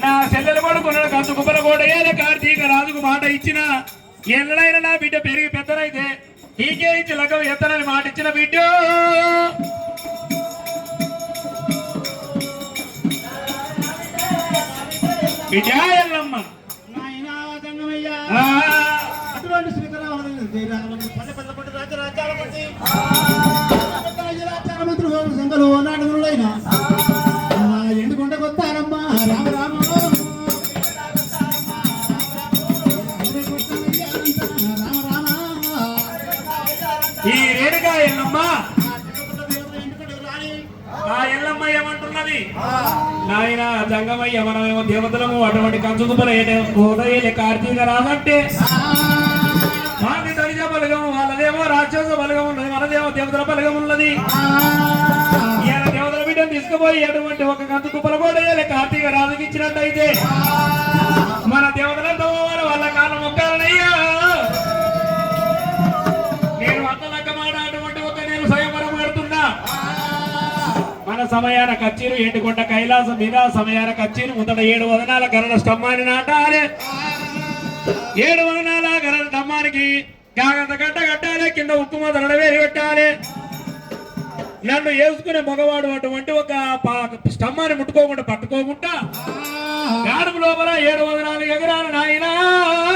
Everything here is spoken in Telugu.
నా చెల్లెలు కొడుకున్న కంచు కుప్పల కోటయ్యే కార్తీక రాజుకు మాట ఇచ్చిన ఎన్నడైనా నా బిడ్డ పెరిగి పెద్దనైతే నీకే ఇచ్చి లగ్గం ఎత్తనని మాట ఇచ్చిన బిడ్డ ఎల్లమ్మ అటువంటి రాజ్యాల మంత్రులు సంఘలు నాడుగులైన ఎండుకుంట కొత్తారమ్మా రామ రామ ఈ రేణుగా ఎల్లమ్మ ఆ ఎల్లమ్మ ఏమంటున్నది నాయన జంగమయ్య మనమేమో దేవతలము అటువంటి కంచుకుపల ఉదయలే కార్తీక రాదంటే మాది దళిత బలగం వాళ్ళదేమో రాక్షస బలగం ఉన్నది మనదేమో దేవతల బలగం ఉన్నది ఈయన దేవతల బిడ్డను తీసుకుపోయి అటువంటి ఒక కంచుకుప్పల కూడా కార్తీక రాజుకి ఇచ్చినట్టయితే మన దేవతలతో వాళ్ళ కాలం మొక్కాలనయ్యా నేను అత్తలక్క మాట అటువంటి ఒక నేను స్వయంవరం ఆడుతున్నా మన సమయాన కచ్చీరు ఎండుకొండ కైలాసం మీద సమయాన కచ్చీరు ముందట 7 వదనాల గరణ స్తంభాన్ని నాటాలి 7 వదనాల గరణ స్తంభానికి కాగంత గడ్డ కట్టాలి కింద ఉప్పు మొదల వేలు పెట్టాలి నన్ను వేసుకునే మగవాడు అటువంటి ఒక స్తంభాన్ని ముట్టుకోకుండా పట్టుకోకుండా గాడుపు లోపల 7 వదనాలు ఎగరాలి నాయనా